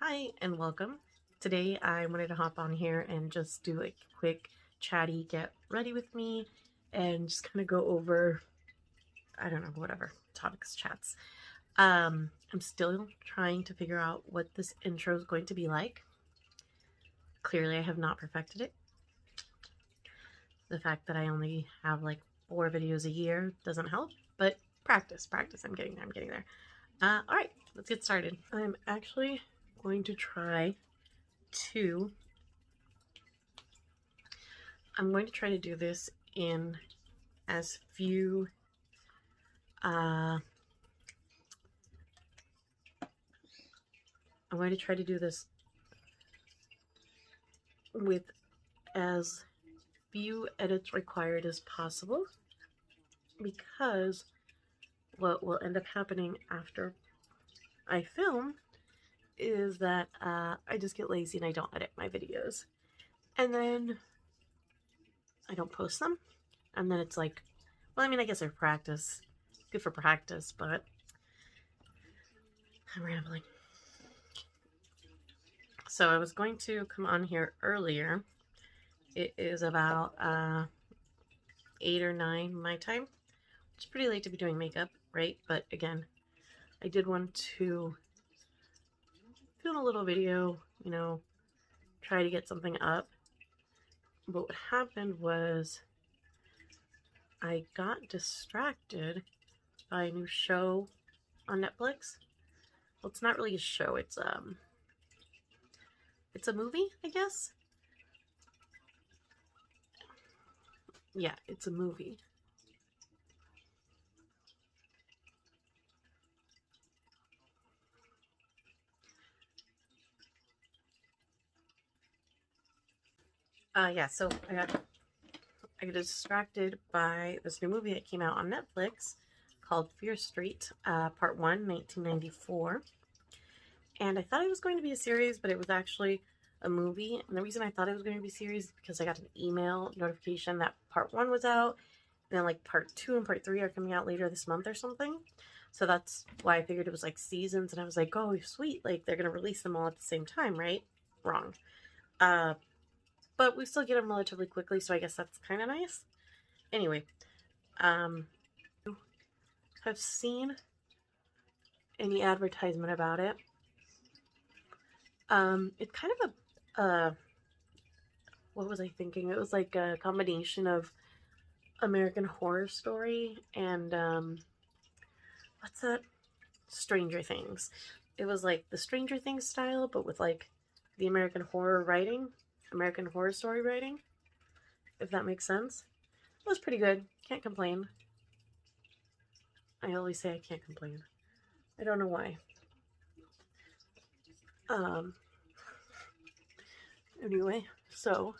Hi and welcome. Today I wanted to hop on here and just do a quick chatty get ready with me and just kind of go over, I don't know, whatever topics, chats. I'm still trying to figure out what this intro is going to be like. Clearly I have not perfected it. The fact that I only have like 4 videos a year doesn't help, but practice. I'm getting there. All right, let's get started. I'm actually going to try to do this in as few I'm going to try to do this with as few edits required as possible, because what will end up happening after I film is that I just get lazy and I don't edit my videos, and then I don't post them, and then it's like, well, I mean, I guess they're practice, good for practice, but I'm rambling. So I was going to come on here earlier. It is about 8 or 9 my time. It's pretty late to be doing makeup, right? But again, I did want to film a little video, you know, try to get something up. But what happened was I got distracted by a new show on Netflix. Well, it's not really a show, it's a movie, I guess. Yeah, it's a movie. Yeah, so I got distracted by this new movie that came out on Netflix called Fear Street, Part 1, 1994. And I thought it was going to be a series, but it was actually a movie. And the reason I thought it was going to be a series is because I got an email notification that Part 1 was out, and then like Part 2 and Part 3 are coming out later this month or something. So that's why I figured it was like seasons, and I was like, oh, sweet, like they're going to release them all at the same time, right? Wrong. But we still get them relatively quickly, so I guess that's kind of nice. Anyway, have seen any advertisement about it. It's kind of a, what was I thinking? It was like a combination of American Horror Story and, what's that? Stranger Things. It was like the Stranger Things style, but with like the American Horror Story writing, if that makes sense. It was pretty good. Can't complain. I always say I can't complain. I don't know why. Anyway, so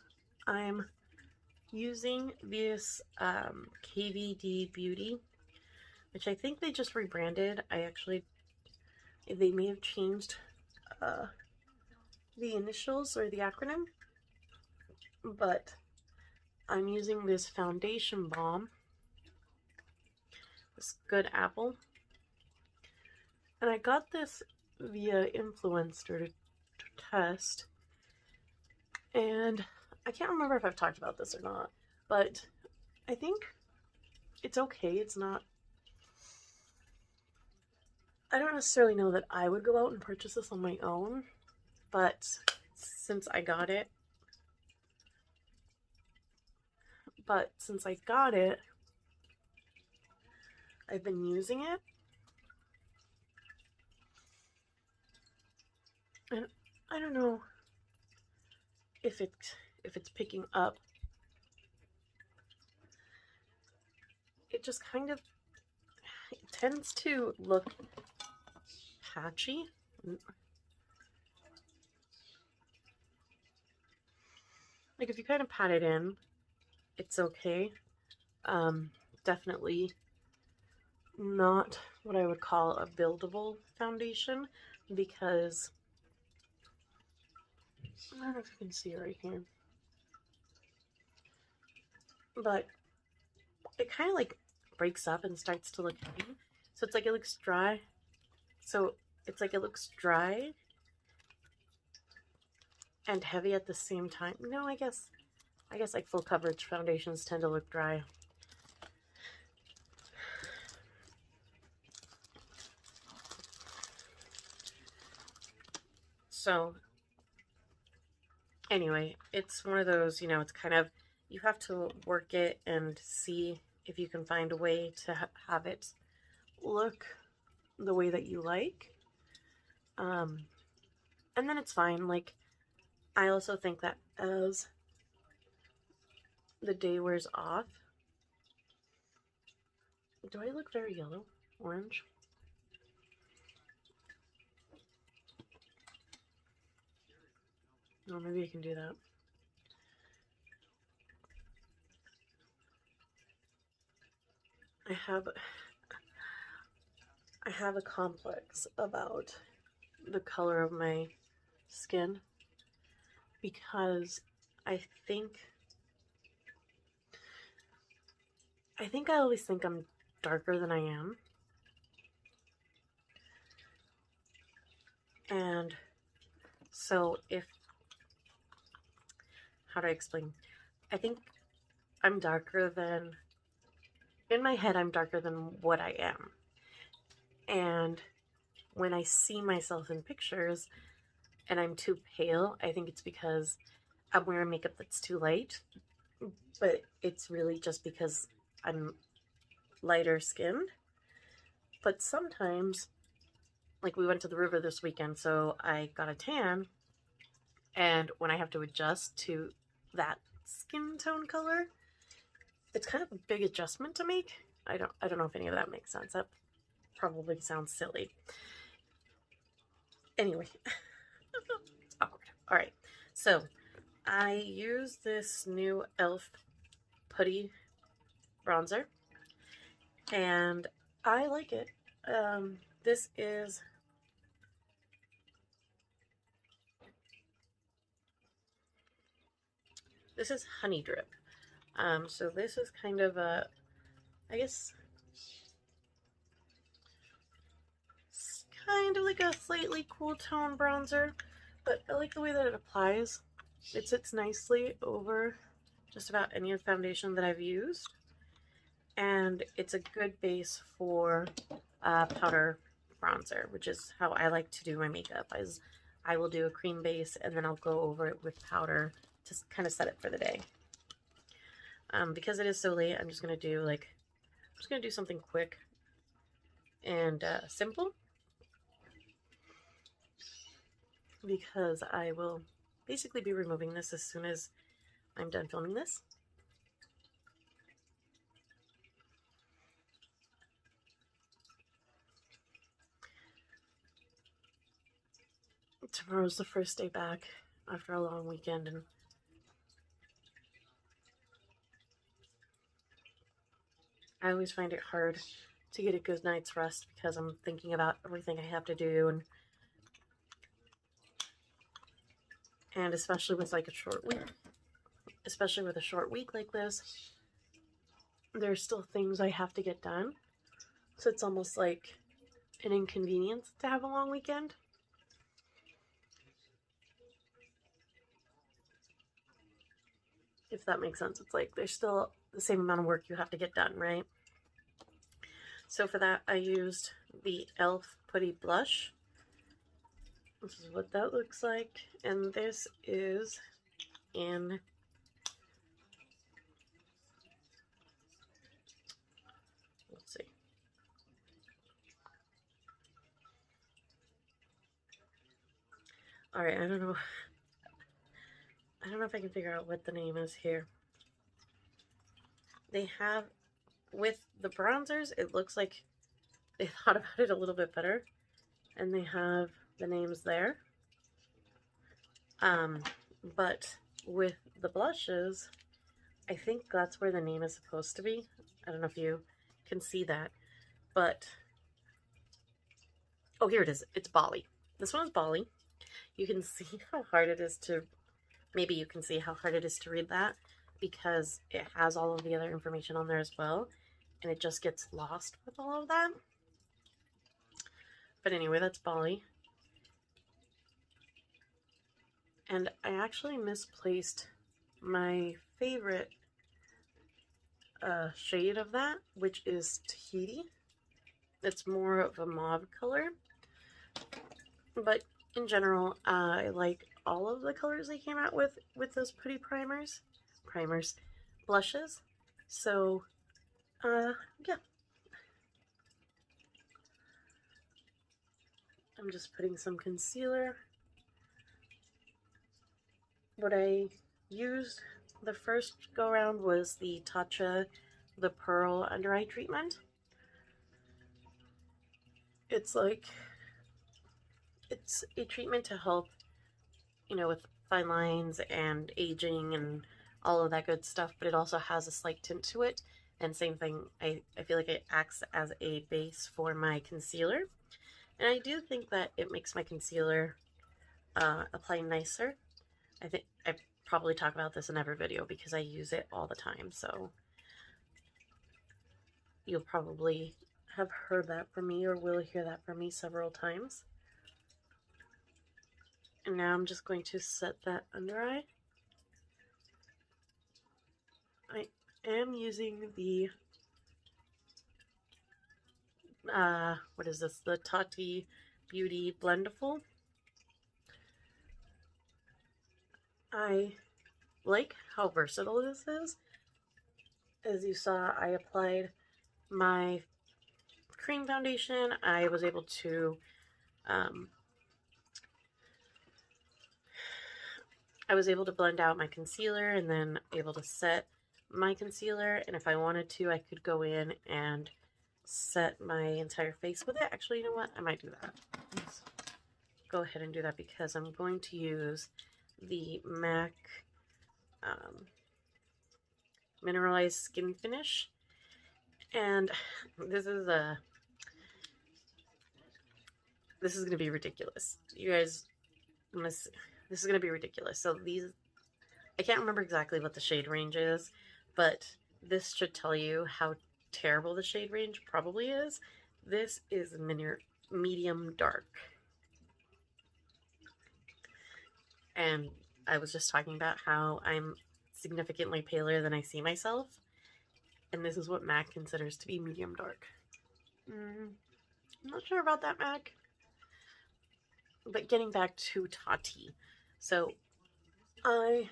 I'm using this KVD Beauty, which I think they just rebranded. They may have changed the initials or the acronym, but I'm using this foundation balm, this Good Apple, and I got this via Influencer to test, and I can't remember if I've talked about this or not, but I think it's okay. It's not, I don't necessarily know that I would go out and purchase this on my own, but since I got it, I've been using it, and I don't know if it's picking up. It just kind of, it tends to look patchy. Like if you kind of pat it in, it's okay. Definitely not what I would call a buildable foundation, because I don't know if you can see right here, but it kind of like breaks up and starts to look heavy. So it's like it looks dry. So it's like it looks dry, and heavy at the same time. No, I guess like full coverage foundations tend to look dry. So anyway, it's one of those, you know, it's kind of, you have to work it and see if you can find a way to have it look the way that you like. And then it's fine. Like, I also think that as the day wears off, do I look very yellow? Orange? Oh, maybe I can do that. I have a complex about the color of my skin because I think I always think I'm darker than I am. And so how do I explain? I think I'm darker than, in my head, I'm darker than what I am. And when I see myself in pictures and I'm too pale, I think it's because I'm wearing makeup that's too light. But it's really just because I'm lighter skinned. But sometimes, like, we went to the river this weekend, so I got a tan, and when I have to adjust to that skin tone color, it's kind of a big adjustment to make. I don't know if any of that makes sense. That probably sounds silly. Anyway, it's awkward. All right, so I use this new e.l.f. putty bronzer, and I like it. This is Honey Drip. So this is kind of a, I guess, it's kind of like a slightly cool tone bronzer, but I like the way that it applies. It sits nicely over just about any foundation that I've used, and it's a good base for powder bronzer, which is how I like to do my makeup. I will do a cream base and then I'll go over it with powder to kind of set it for the day. Because it is so late, I'm just gonna do something quick and simple, because I will basically be removing this as soon as I'm done filming this. Tomorrow's the first day back after a long weekend, and I always find it hard to get a good night's rest because I'm thinking about everything I have to do, and especially with like a short week, like this, there's still things I have to get done. So it's almost like an inconvenience to have a long weekend. If that makes sense. It's like there's still the same amount of work you have to get done, right? So for that, I used the e.l.f. Putty Blush. This is what that looks like. And this is in let's see. All right, I don't know if I can figure out what the name is here. They have, with the bronzers, it looks like they thought about it a little bit better, and they have the names there. But with the blushes, I think that's where the name is supposed to be. I don't know if you can see that, but oh, here it is. It's Bali. This one's Bali. You can see how hard it is to, maybe you can see how hard it is to read that, because it has all of the other information on there as well, and it just gets lost with all of that. But anyway, that's Bali. And I actually misplaced my favorite shade of that, which is Tahiti. It's more of a mauve color, but in general, I like all of the colors they came out with those pretty blushes. So, yeah. I'm just putting some concealer. What I used the first go around was the Tatcha the Pearl Under Eye Treatment. It's like, it's a treatment to help, you know, with fine lines and aging and all of that good stuff, but it also has a slight tint to it. And same thing, I feel like it acts as a base for my concealer. And I do think that it makes my concealer apply nicer. I think I probably talk about this in every video because I use it all the time, so you'll probably have heard that from me or will hear that from me several times. And now I'm just going to set that under eye. I am using the what is this? The Tati Beauty Blendiful. I like how versatile this is. As you saw, I applied my cream foundation. I was able to blend out my concealer and then able to set my concealer. And if I wanted to, I could go in and set my entire face with it. Actually, you know what? I might do that. Let's go ahead and do that because I'm going to use the MAC Mineralized Skin Finish. And this is going to be ridiculous. You guys, this is going to be ridiculous. So these, I can't remember exactly what the shade range is, but this should tell you how terrible the shade range probably is. This is medium dark. And I was just talking about how I'm significantly paler than I see myself. And this is what MAC considers to be medium dark. I'm not sure about that, MAC. But getting back to Tati. So, I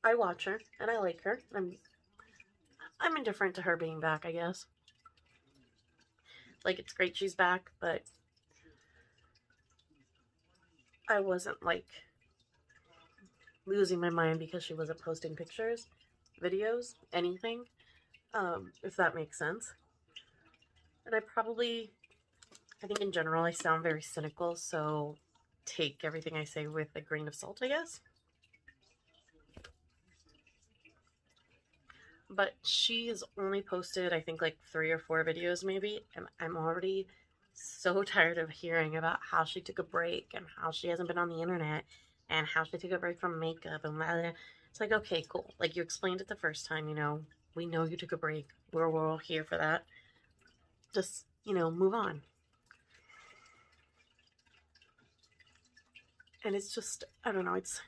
watch her, and I like her. I'm indifferent to her being back, I guess. Like, it's great she's back, but I wasn't, like, losing my mind because she wasn't posting pictures, videos, anything, if that makes sense. And I think in general I sound very cynical, so take everything I say with a grain of salt, I guess. But she has only posted, I think, like 3 or 4 videos maybe, and I'm already so tired of hearing about how she took a break and how she hasn't been on the internet and how she took a break from makeup and blah, blah. It's like, okay, cool. Like, you explained it the first time, you know. We know you took a break. We're all here for that. Just, you know, move on. And it's just, I don't know, it's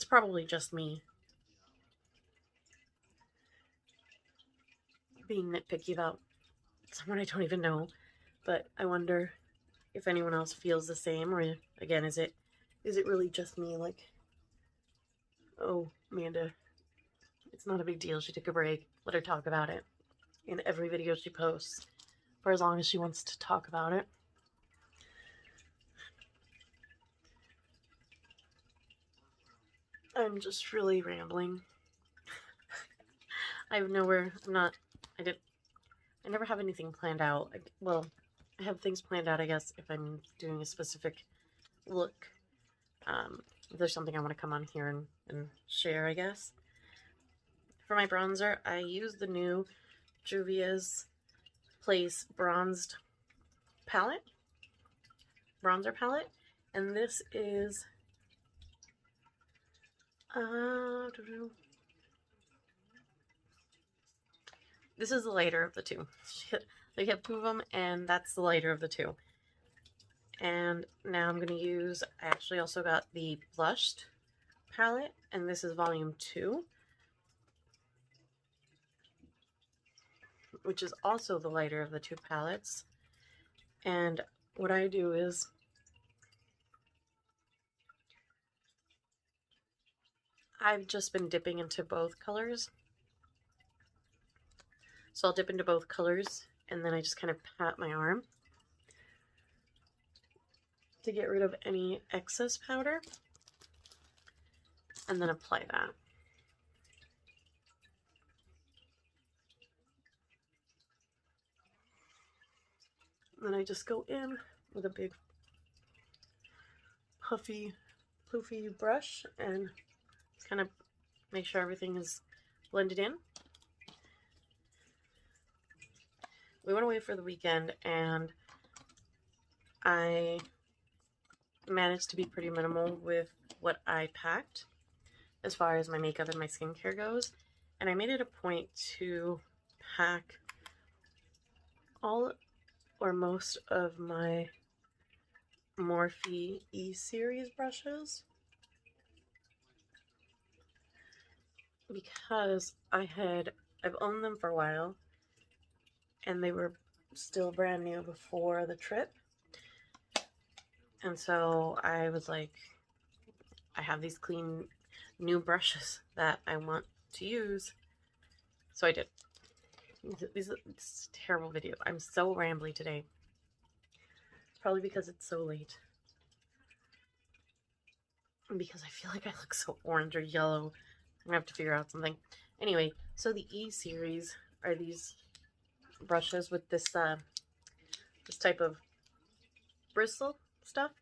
probably just me being nitpicky about someone I don't even know. But I wonder if anyone else feels the same, or again, is it really just me? Like, oh, Amanda, it's not a big deal. She took a break. Let her talk about it in every video she posts for as long as she wants to talk about it. I'm just really rambling. I never have anything planned out. Well, I have things planned out, I guess, if I'm doing a specific look. If there's something I want to come on here and share, I guess. For my bronzer, I use the new Juvia's Place bronzer palette. And this is this is the lighter of the two. They have 2 of them, and that's the lighter of the 2. And now I'm going to use, I actually also got the blushed palette, and this is volume 2, which is also the lighter of the 2 palettes. And what I do is I've just been dipping into both colors. So I'll dip into both colors, and then I just kind of pat my arm to get rid of any excess powder, and then apply that. And then I just go in with a big puffy, poofy brush and kind of make sure everything is blended in. We went away for the weekend, and I managed to be pretty minimal with what I packed as far as my makeup and my skincare goes. And I made it a point to pack all or most of my Morphe E-series brushes, because I've owned them for a while, and they were still brand new before the trip. And so I was like, I have these clean new brushes that I want to use. So I did. This is a terrible video. I'm so rambly today. Probably because it's so late. And because I feel like I look so orange or yellow. I'm gonna have to figure out something. Anyway, so the E-series are these brushes with this this type of bristle stuff.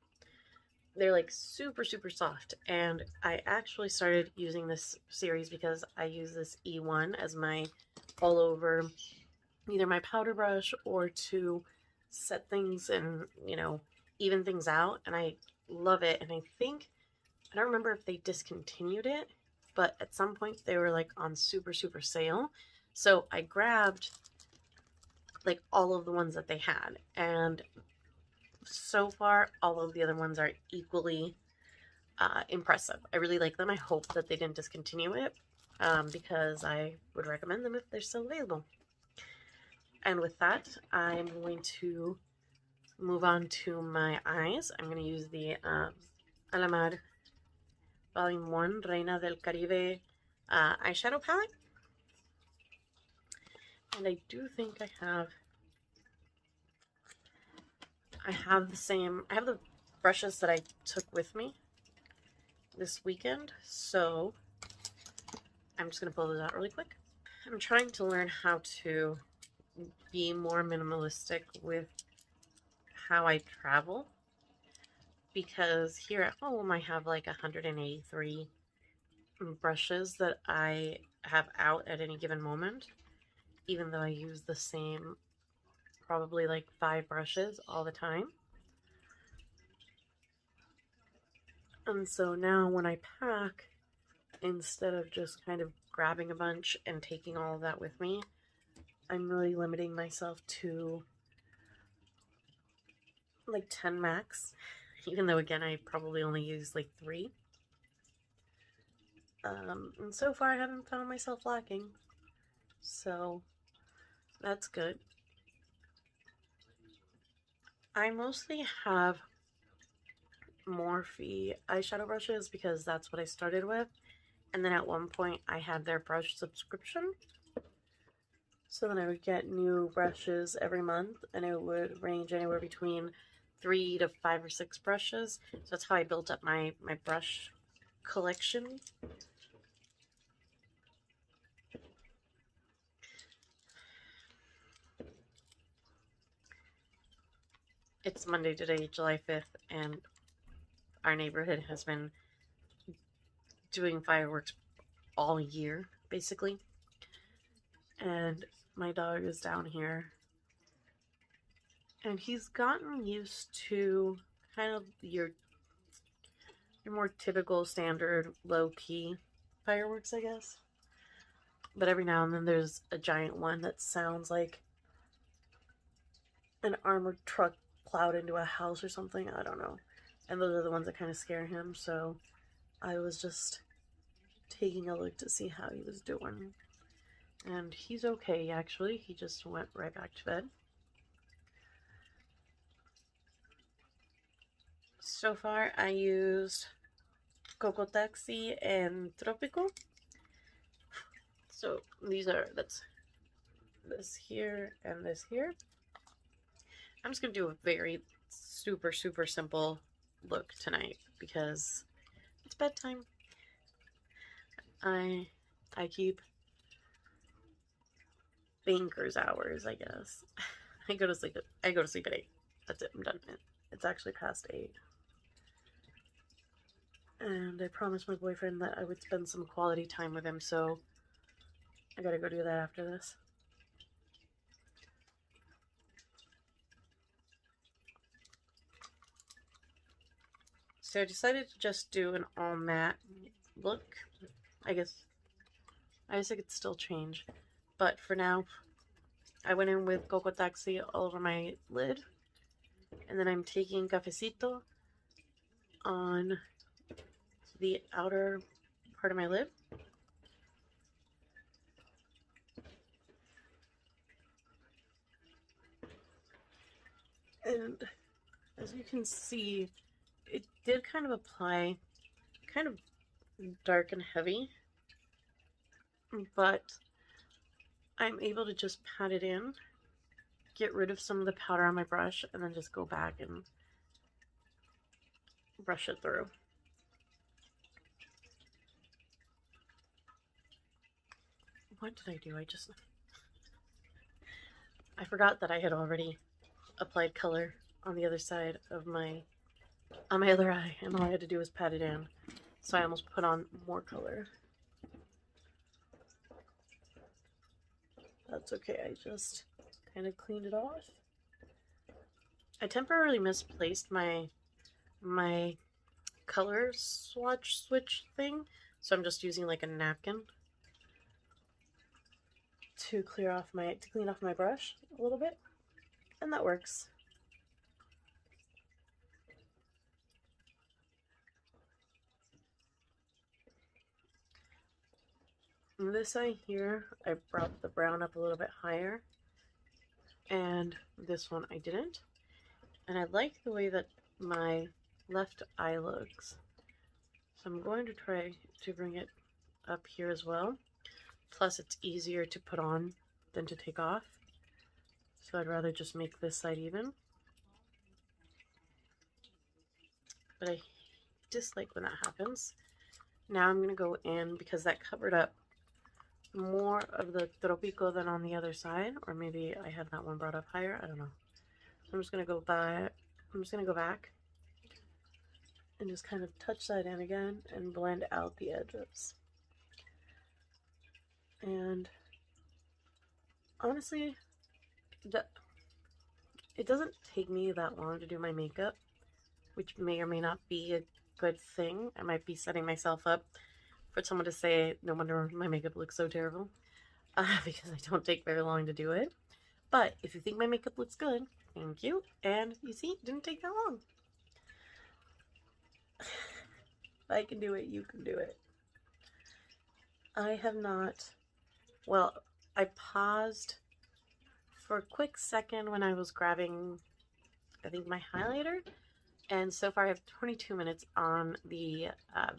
They're like super soft, and I actually started using this series because I use this E1 as my all over either my powder brush or to set things and, you know, even things out, and I love it. And I don't remember if they discontinued it, but at some point they were like on super sale, so I grabbed like all of the ones that they had, and so far all of the other ones are equally impressive. I really like them. I hope that they didn't discontinue it, because I would recommend them if they're still available. And with that, I'm going to move on to my eyes. I'm going to use the Alamar Volume 1 Reina del Caribe eyeshadow palette. And I do think I have the brushes that I took with me this weekend, so I'm just going to pull those out really quick. I'm trying to learn how to be more minimalistic with how I travel, because here at home I have like 183 brushes that I have out at any given moment, even though I use the same probably like 5 brushes all the time. And so now when I pack, instead of just kind of grabbing a bunch and taking all of that with me, I'm really limiting myself to like 10 max, even though again I probably only use like 3. And so far I haven't found myself lacking, so that's good. I mostly have Morphe eyeshadow brushes because that's what I started with, and then at one point I had their brush subscription, so then I would get new brushes every month, and it would range anywhere between 3 to 5 or 6 brushes. So that's how I built up my brush collection. It's Monday today, July 5th, and our neighborhood has been doing fireworks all year, basically. And my dog is down here, and he's gotten used to kind of your more typical standard low-key fireworks, I guess. But every now and then there's a giant one that sounds like an armored truck plowed into a house or something. I don't know. And those are the ones that kind of scare him. So I was just taking a look to see how he was doing. And he's okay, actually. He just went right back to bed. So far, I used Coco Taxi and Tropico. So that's this here and this here. I'm just going to do a very super simple look tonight because it's bedtime. I keep banker's hours, I guess. I go to sleep at 8. That's it. I'm done. It's actually past 8. And I promised my boyfriend that I would spend some quality time with him, so I gotta go do that after this. So I decided to just do an all matte look. I guess I could still change, but for now, I went in with Coco Taxi all over my lid, and then I'm taking Cafecito on the outer part of my lid. And as you can see, it did kind of apply kind of dark and heavy, but I'm able to just pat it in, get rid of some of the powder on my brush, and then just go back and brush it through. What did I do? I forgot that I had already applied color on the other side of my other eye, and all I had to do was pat it in. So I almost put on more color. That's okay, I just kind of cleaned it off. I temporarily misplaced my color switch thing, so I'm just using like a napkin to clean off my brush a little bit, and that works. And this eye here, I brought the brown up a little bit higher, and this one I didn't. And I like the way that my left eye looks, so I'm going to try to bring it up here as well. Plus it's easier to put on than to take off, so I'd rather just make this side even. But I dislike when that happens. Now I'm going to go in, because that covered up more of the Tropico than on the other side, or maybe I have that one brought up higher, I don't know. So I'm just going to go back and just kind of touch that in again and blend out the edges. And honestly, it doesn't take me that long to do my makeup, which may or may not be a good thing. I might be setting myself up for someone to say, no wonder my makeup looks so terrible, because I don't take very long to do it. But if you think my makeup looks good, thank you. And you see, it didn't take that long. If I can do it, you can do it. I have not, well, I paused for a quick second when I was grabbing, I think, my highlighter. And so far I have 22 minutes on the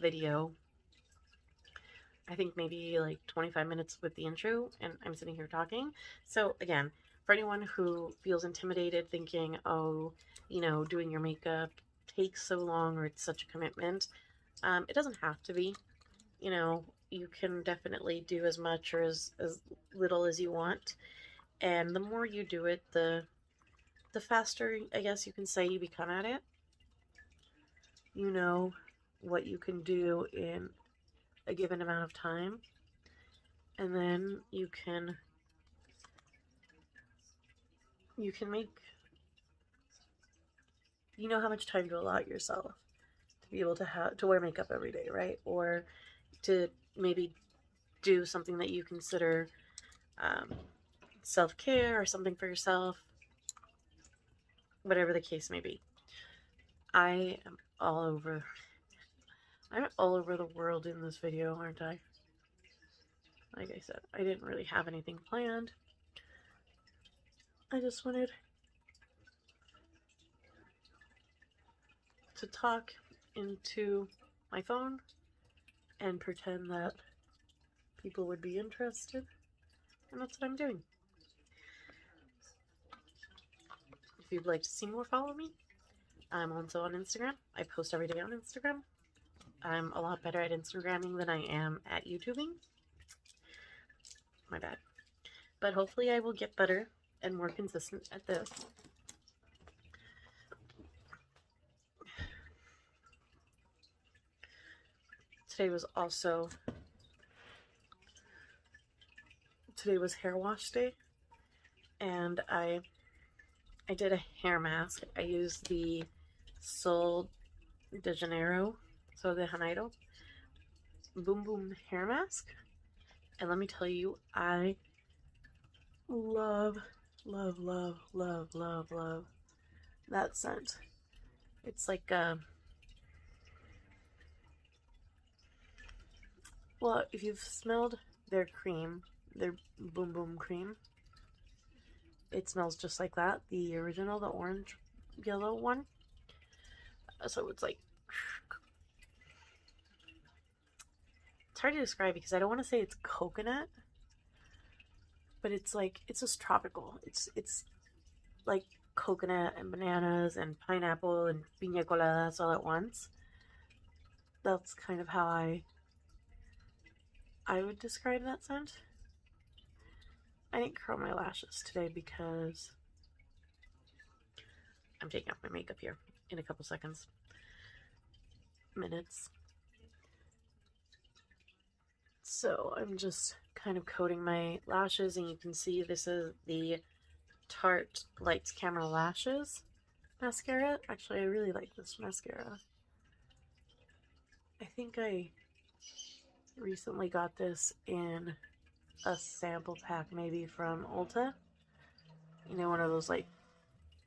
video. I think maybe like 25 minutes with the intro, and I'm sitting here talking. So again, for anyone who feels intimidated thinking, oh, you know, doing your makeup takes so long or it's such a commitment, it doesn't have to be. You know, you can definitely do as much or as little as you want. And the more you do it, the faster, I guess you can say, you become at it. You know what you can do in a given amount of time, and then you can make, you know how much time to allot yourself to be able to wear makeup every day, right? Or to maybe do something that you consider self-care or something for yourself. whatever the case may be. I'm all over the world in this video, aren't I? Like I said, I didn't really have anything planned. I just wanted to talk into my phone and pretend that people would be interested, and that's what I'm doing. If you'd like to see more, follow me. I'm also on Instagram. I post every day on Instagram. I'm a lot better at Instagramming than I am at YouTubing. My bad. But hopefully I will get better and more consistent at this. Today was hair wash day, and I did a hair mask. I used the Sol de Janeiro, Boom Boom hair mask, and let me tell you, I love that scent. It's like well, if you've smelled their cream, their Boom Boom cream, it smells just like that. The original, the orange yellow one. So it's like, it's hard to describe because I don't want to say it's coconut, but it's like, it's just tropical. It's like coconut and bananas and pineapple and piña coladas all at once. That's kind of how I would describe that scent. I didn't curl my lashes today because I'm taking off my makeup here in a couple minutes. So I'm just kind of coating my lashes, and you can see this is the Tarte Lights Camera Lashes mascara. Actually, I really like this mascara. I think I recently got this in a sample pack, maybe from Ulta. You know, one of those like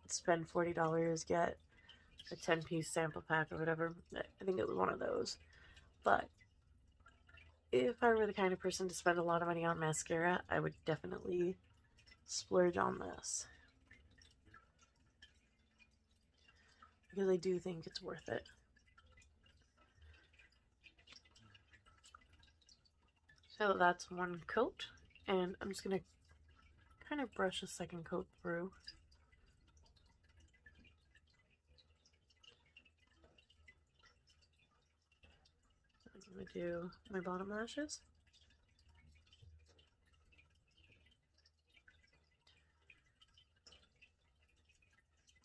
spend $40, get a 10-piece sample pack or whatever. I think it was one of those. But if I were the kind of person to spend a lot of money on mascara, I would definitely splurge on this, because I do think it's worth it. So that's one coat, and I'm just going to kind of brush a second coat through. I'm going to do my bottom lashes.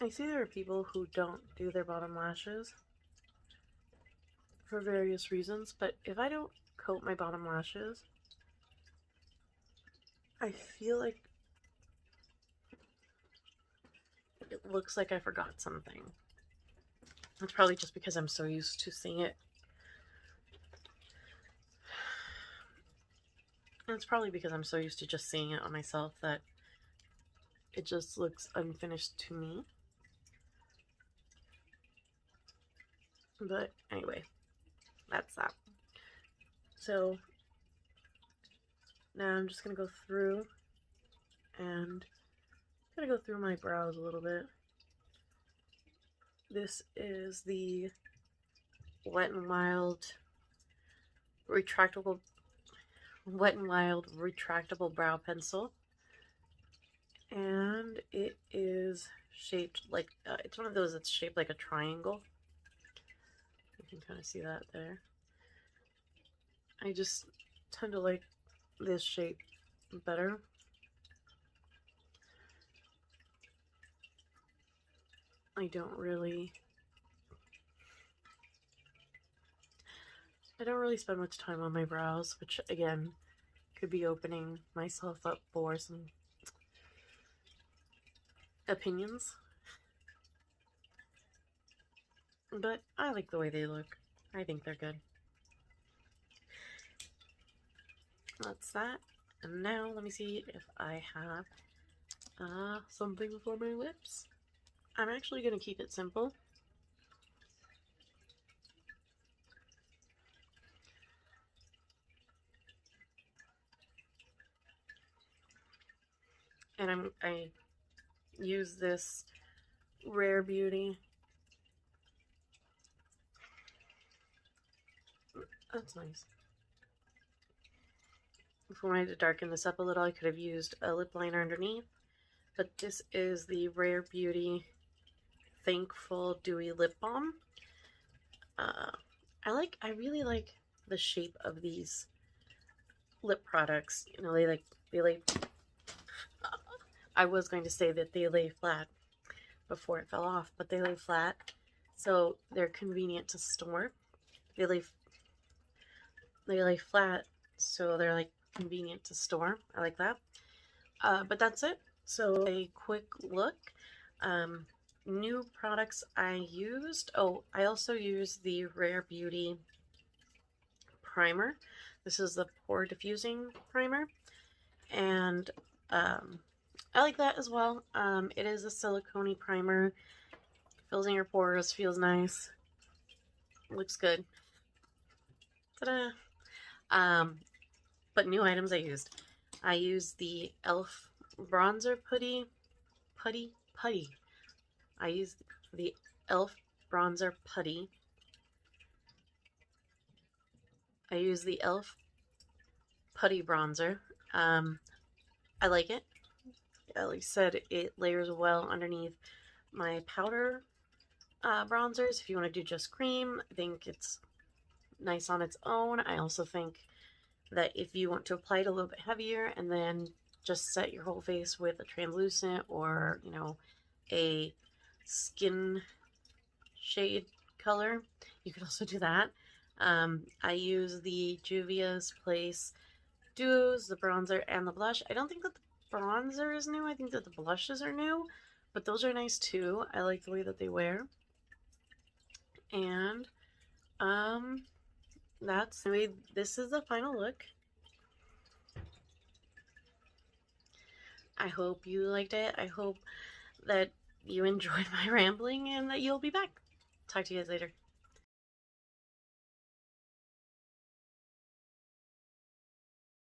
I see there are people who don't do their bottom lashes for various reasons, but if I don't coat my bottom lashes, I feel like it looks like I forgot something. It's probably just because I'm so used to seeing it. And it's probably because I'm so used to just seeing it on myself that it just looks unfinished to me. But anyway, that's that. So now I'm just going to go through and I'm going to go through my brows a little bit. This is the Wet n Wild retractable brow pencil, and it is shaped like it's one of those that's shaped like a triangle. You can kind of see that there. I just tend to like this shape better. I don't really spend much time on my brows, which again could be opening myself up for some opinions. But I like the way they look. I think they're good. That's that. And now let me see if I have something for my lips. I'm actually going to keep it simple. And I use this Rare Beauty. That's nice. If I wanted to darken this up a little, I could have used a lip liner underneath. But this is the Rare Beauty Thankful Dewy Lip Balm. I really like the shape of these lip products. You know, they lay. I was going to say that they lay flat before it fell off, but they lay flat, so they're convenient to store. They lay flat, so they're like convenient to store. I like that. But that's it. So a quick look. New products I used. Oh, I also used the Rare Beauty primer. This is the pore diffusing primer, and I like that as well. It is a silicone primer. Fills in your pores, feels nice, looks good. Ta-da! But new items I used. I used the e.l.f. bronzer putty. I used the e.l.f. bronzer putty. I use the e.l.f. putty bronzer. I like it. Like I said, it layers well underneath my powder bronzers. If you want to do just cream, I think it's nice on its own. I also think that if you want to apply it a little bit heavier and then just set your whole face with a translucent or, you know, a skin shade color, you could also do that. I use the Juvia's Place Duos, the bronzer, and the blush. I don't think that the bronzer is new. I think that the blushes are new, but those are nice too. I like the way that they wear. And anyway, this is the final look. I hope you liked it. I hope that you enjoyed my rambling and that you'll be back. Talk to you guys later.